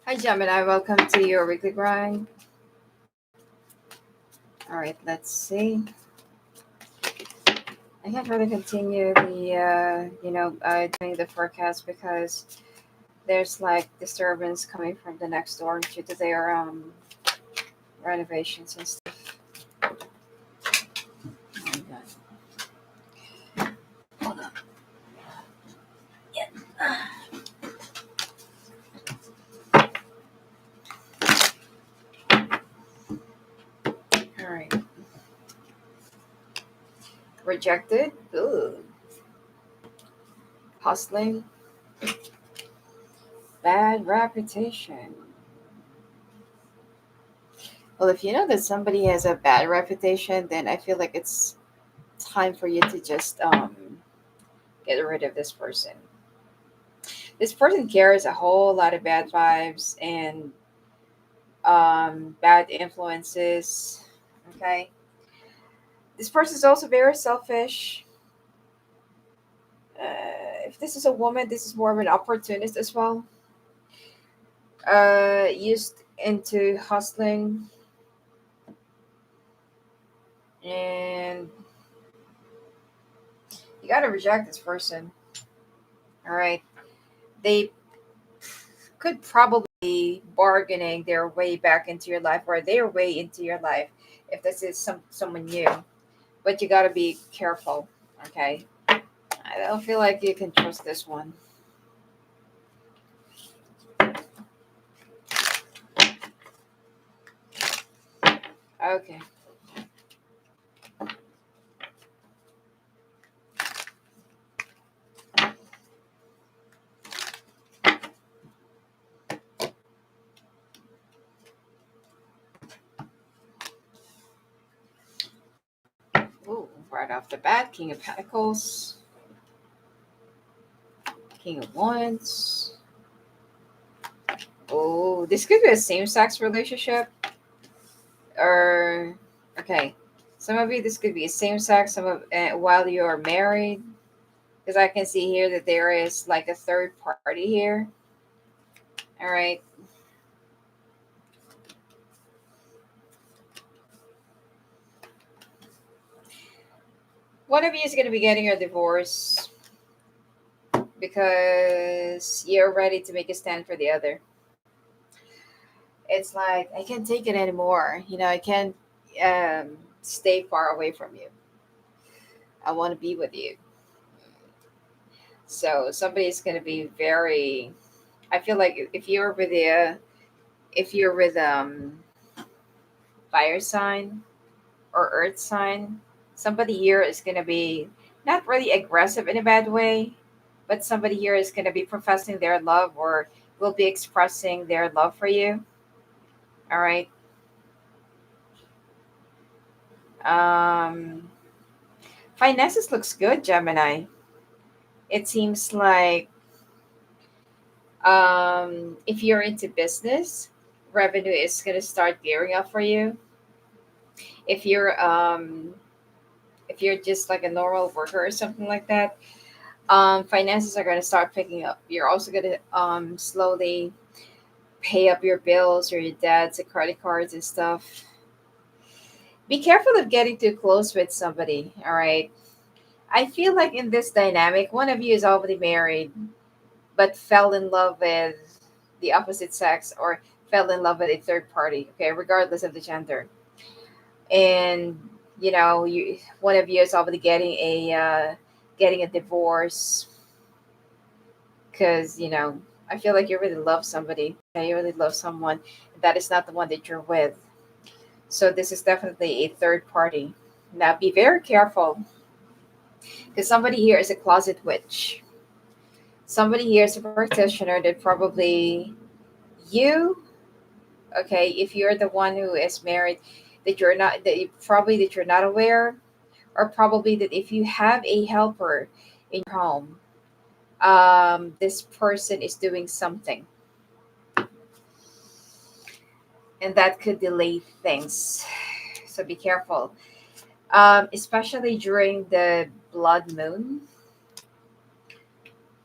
Hi, Gemini. Welcome to your weekly grind. All right, let's see. I can't really continue doing the forecast because there's like disturbance coming from the next door due to their renovations and stuff. Oh my God. Hold on. All right. Rejected. Ooh. Hustling. Bad reputation. Well, if you know that somebody has a bad reputation, then I feel like it's time for you to just get rid of this person. This person carries a whole lot of bad vibes and bad influences. Okay, this person is also very selfish. If this is a woman, this is more of an opportunist as well. Used into hustling, and you gotta reject this person. All right, they could probably be bargaining their way back into your life or their way into your life if this is someone new. But you gotta be careful. Okay, I don't feel like you can trust this one. Okay. Ooh, right off the bat, King of Pentacles, King of Wands. Oh, this could be a same-sex relationship, or okay, some of you this could be a same-sex. Some of while you are married, because I can see here that there is like a third party here. All right. One of you is going to be getting a divorce because you're ready to make a stand for the other. It's like I can't take it anymore. I can't stay far away from you. I want to be with you. So somebody's going to be very. I feel like if you're with fire sign or earth sign, somebody here is going to be not really aggressive in a bad way, but somebody here is going to be professing their love or will be expressing their love for you. All right. Um, Finances looks good, Gemini. It seems like if you're into business, revenue is going to start gearing up for you. If you're if you're just like a normal worker or something like that, finances are going to start picking up. You're also going to slowly pay up your bills or your debts and credit cards and stuff. Be careful of getting too close with somebody. All right. I feel like in this dynamic, one of you is already married but fell in love with the opposite sex or fell in love with a third party, okay, regardless of the gender. And you one of you is already getting a divorce because I feel like you really love somebody. You really love someone that is not the one that you're with. So this is definitely a third party. Now be very careful because somebody here is a closet witch. Somebody here is a practitioner that probably you, okay, if you're the one who is married, that you're not aware, or probably that if you have a helper in your home, this person is doing something, and that could delay things. So be careful, especially during the blood moon.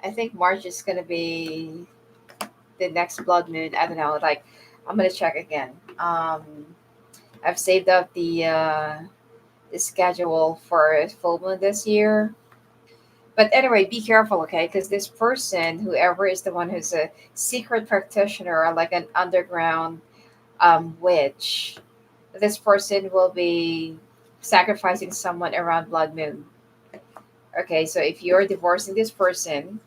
I think March is going to be the next blood moon. I don't know. Like, I'm gonna check again. I've saved up the schedule for full moon this year. But anyway, be careful, okay? Because this person, whoever is the one who's a secret practitioner or like an underground witch, this person will be sacrificing someone around blood moon. Okay, so if you're divorcing this person,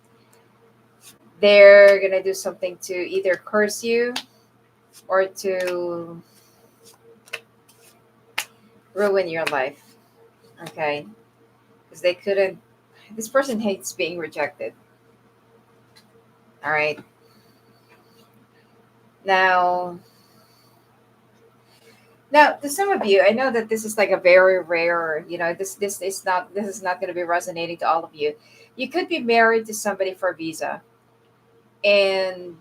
they're gonna do something to either curse you or to ruin your life. Okay, because they couldn't. This person hates being rejected. All right. Now, now to some of you, I know that this is like a very rare. This is not going to be resonating to all of you. You could be married to somebody for visa, and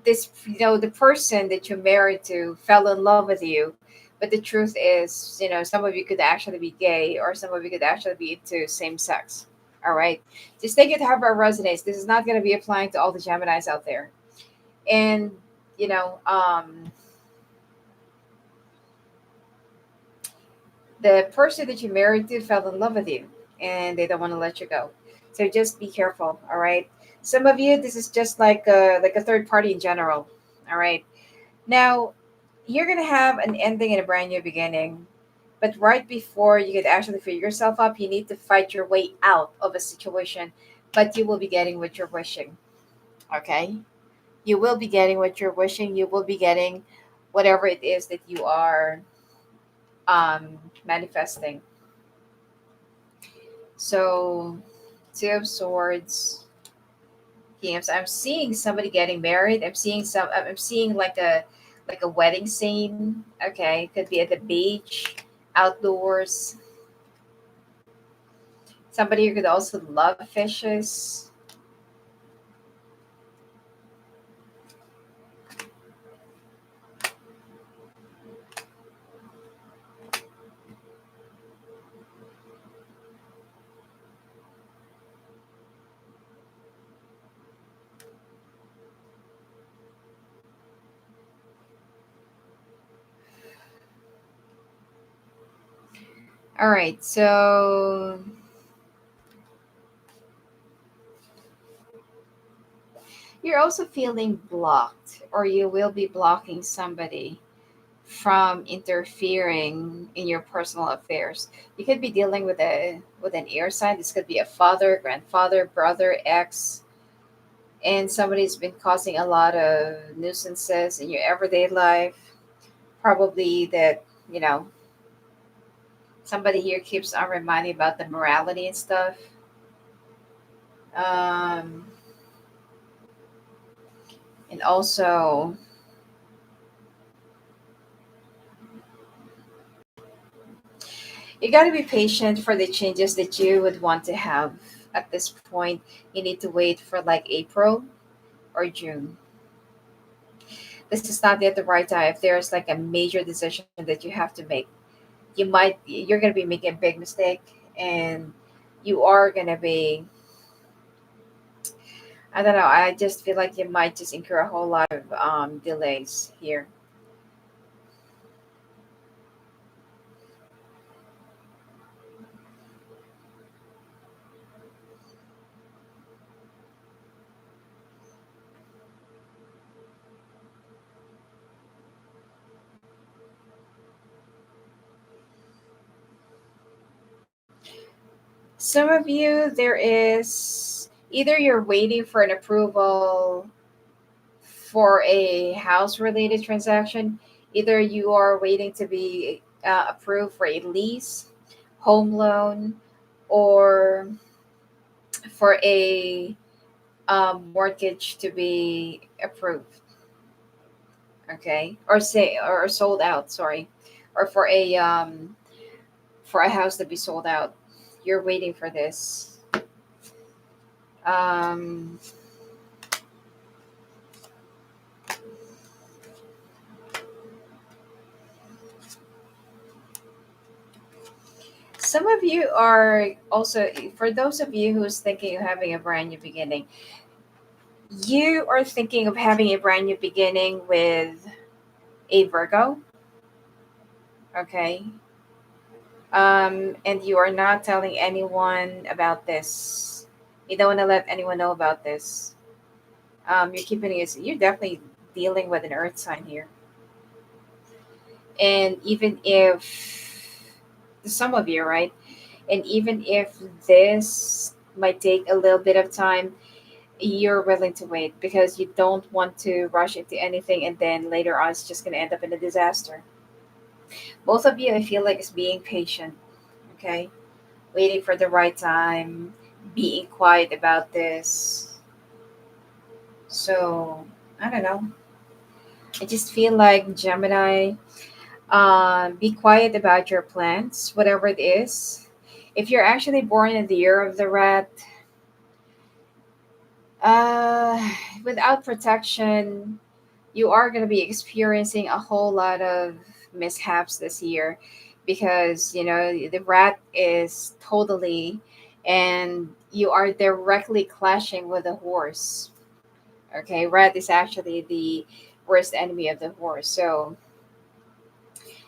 this the person that you're married to fell in love with you, but the truth is, some of you could actually be gay, or some of you could actually be into same sex. All right, just take it however it resonates. This is not going to be applying to all the Geminis out there. And you know the person that you married to fell in love with you, and they don't want to let you go. So just be careful. All right, some of you, this is just like a third party in general. All right. Now, you're going to have an ending and a brand new beginning. But right before you could actually figure yourself up, you need to fight your way out of a situation. But you will be getting what you're wishing. Okay? You will be getting what you're wishing. You will be getting whatever it is that you are manifesting. So, Two of Swords. Games. I'm seeing somebody getting married. I'm seeing like a wedding scene. Okay, could be at the beach, outdoors. Somebody who could also love fishes. All right, so you're also feeling blocked, or you will be blocking somebody from interfering in your personal affairs. You could be dealing with an air sign. This could be a father, grandfather, brother, ex, and somebody's been causing a lot of nuisances in your everyday life. Probably that, you know, somebody here keeps on reminding about the morality and stuff. Um, and also, you got to be patient for the changes that you would want to have at this point. You need to wait for like April or June. This is not yet the right time. If there's like a major decision that you have to make, you're going to be making a big mistake, and you are going to be, I don't know, I just feel like you might just incur a whole lot of delays here. Some of you, there is either you're waiting for an approval for a house related transaction, either you are waiting to be approved for a lease, home loan, or for a mortgage to be approved. Okay, or say or sold out. Sorry, or for a house to be sold out. You're waiting for this. Um, some of you are also, for those of you who's thinking of having a brand new beginning. You are thinking of having a brand new beginning with a Virgo, okay? And you are not telling anyone about this. You don't want to let anyone know about this. You're keeping it. You're definitely dealing with an Earth sign here, and even if some of you, right? And even if this might take a little bit of time, you're willing to wait because you don't want to rush into anything, and then later on, it's just going to end up in a disaster. Both of you, I feel like, is being patient. Okay, waiting for the right time, being quiet about this. So I don't know. I just feel like Gemini, be quiet about your plans, whatever it is. If you're actually born in the year of the rat, uh, without protection, you are going to be experiencing a whole lot of mishaps this year because, the rat is totally, and you are directly clashing with a horse. Okay, rat is actually the worst enemy of the horse. So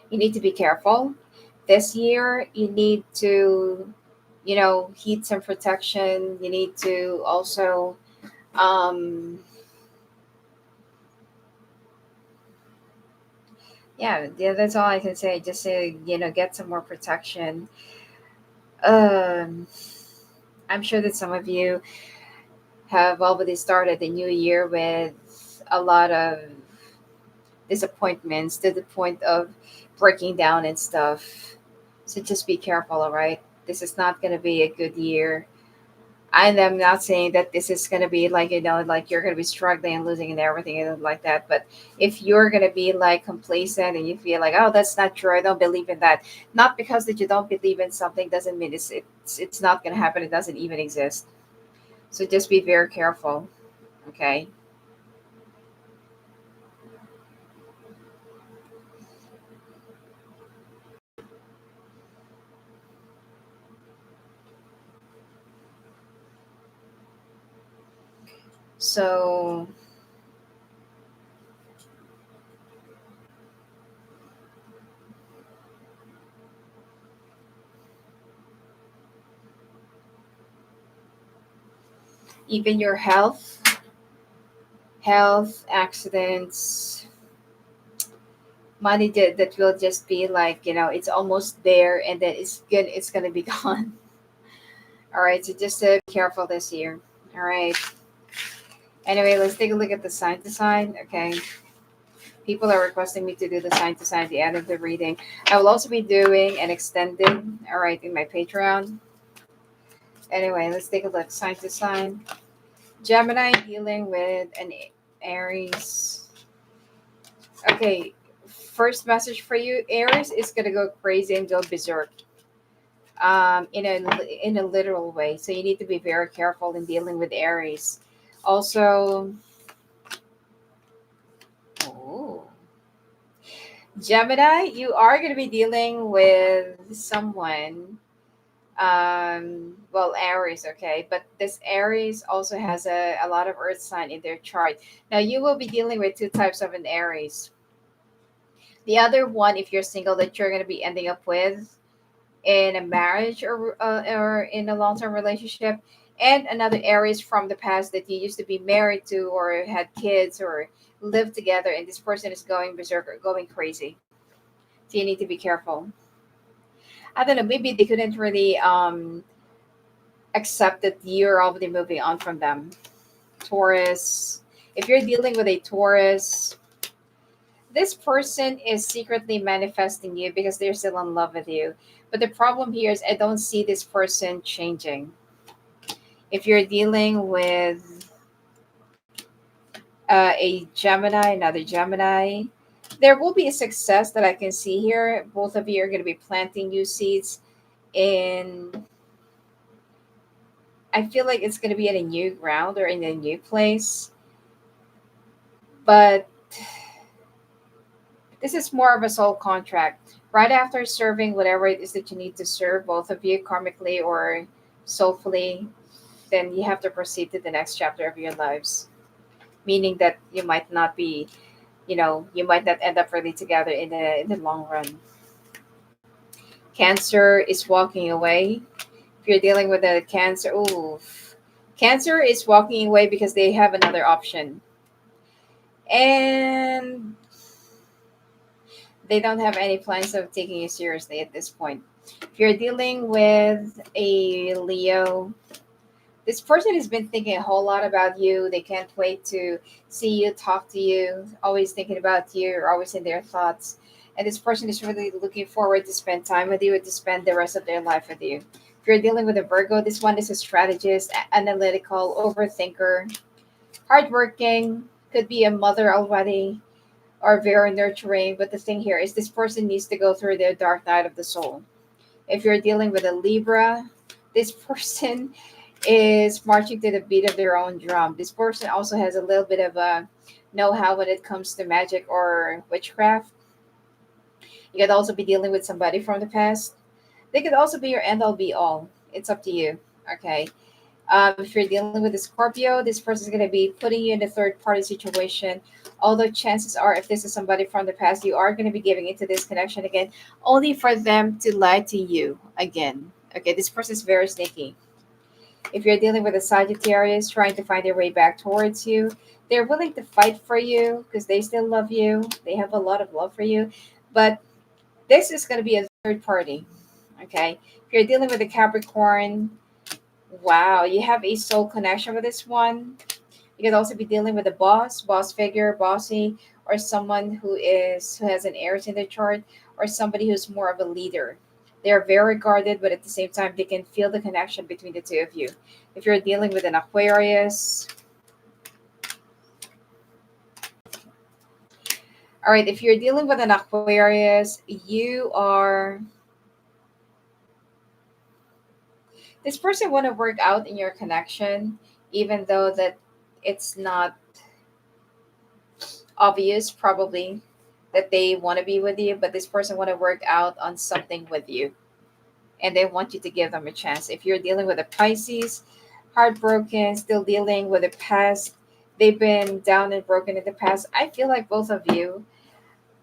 you need to be careful. This year, you need to, heed some protection. You need to also, yeah, that's all I can say. Just to, get some more protection. Um, I'm sure that some of you have already started the new year with a lot of disappointments to the point of breaking down and stuff. So just be careful, all right? This is not going to be a good year. And I'm not saying that this is going to be like, like you're going to be struggling and losing and everything and like that. But if you're going to be like complacent and you feel like, oh, that's not true, I don't believe in that. Not because that you don't believe in something doesn't mean it's not going to happen. It doesn't even exist. So just be very careful. Okay. So even your health accidents, money that will just be like, it's almost there and then it's gonna be gone. All right, so just be careful this year. All right. Anyway, let's take a look at the sign to sign. Okay. People are requesting me to do the sign to sign at the end of the reading. I will also be doing an extended, all right, in my Patreon. Anyway, let's take a look. Sign to sign. Gemini dealing with an Aries. Okay, first message for you, Aries is gonna go crazy and go berserk. In a literal way. So you need to be very careful in dealing with Aries. Also, oh, Gemini, you are going to be dealing with someone. Well, Aries, okay, but this Aries also has a lot of Earth sign in their chart. Now you will be dealing with two types of an Aries. The other one, if you're single, that you're going to be ending up with in a marriage or in a long-term relationship, and another Aries from the past that you used to be married to or had kids or lived together, and this person is going berserk or going crazy. So you need to be careful. I don't know, maybe they couldn't really accept that you're already moving on from them. Taurus, if you're dealing with a Taurus, this person is secretly manifesting you because they're still in love with you. But the problem here is I don't see this person changing. If you're dealing with a Gemini, another Gemini, there will be a success that I can see here. Both of you are going to be planting new seeds in, I feel like it's going to be in a new ground or in a new place. But this is more of a soul contract. Right after serving whatever it is that you need to serve, both of you karmically or soulfully, then you have to proceed to the next chapter of your lives. meaning that you might not be, you might not end up really together in the long run. Cancer is walking away. If you're dealing with a cancer, ooh, cancer is walking away because they have another option, and they don't have any plans of taking you seriously at this point. If you're dealing with a Leo, this person has been thinking a whole lot about you. They can't wait to see you, talk to you, always thinking about you, or always in their thoughts. And this person is really looking forward to spend time with you and to spend the rest of their life with you. If you're dealing with a Virgo, this one is a strategist, analytical, overthinker, hardworking, could be a mother already, or very nurturing. But the thing here is this person needs to go through their dark night of the soul. If you're dealing with a Libra, this person is marching to the beat of their own drum. This person also has a little bit of a know-how when it comes to magic or witchcraft. You could also be dealing with somebody from the past. They could also be your end all be all. It's up to you. Okay. If you're dealing with a Scorpio, this person is going to be putting you in a third party situation. Although chances are, if this is somebody from the past, you are going to be giving into this connection again, only for them to lie to you again. Okay, this person is very sneaky. If you're dealing with a Sagittarius trying to find their way back towards you, they're willing to fight for you because they still love you. They have a lot of love for you. But this is going to be a third party. Okay. If you're dealing with a Capricorn, wow, you have a soul connection with this one. You could also be dealing with a boss figure, bossy, or someone who has an Aries in their chart, or somebody who's more of a leader. They are very guarded, but at the same time, they can feel the connection between the two of you. If you're dealing with an Aquarius, all right, if you're dealing with an Aquarius, this person want to work out in your connection, even though that it's not obvious probably that they want to be with you, but this person want to work out on something with you, and they want you to give them a chance. If you're dealing with a Pisces, heartbroken, still dealing with the past, they've been down and broken in the past, I feel like both of you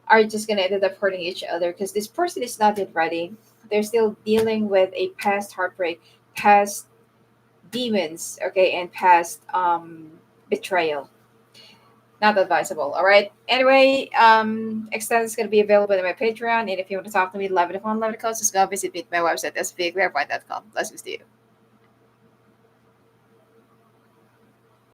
are just going to end up hurting each other because this person is not yet ready. They're still dealing with a past heartbreak, past demons, okay, and past betrayal. Not advisable. All right. Anyway, extend is going to be available on my Patreon. And if you want to talk to me, love it if on love it, just go visit me at my website, svclairvoyant.com. Blessings to you.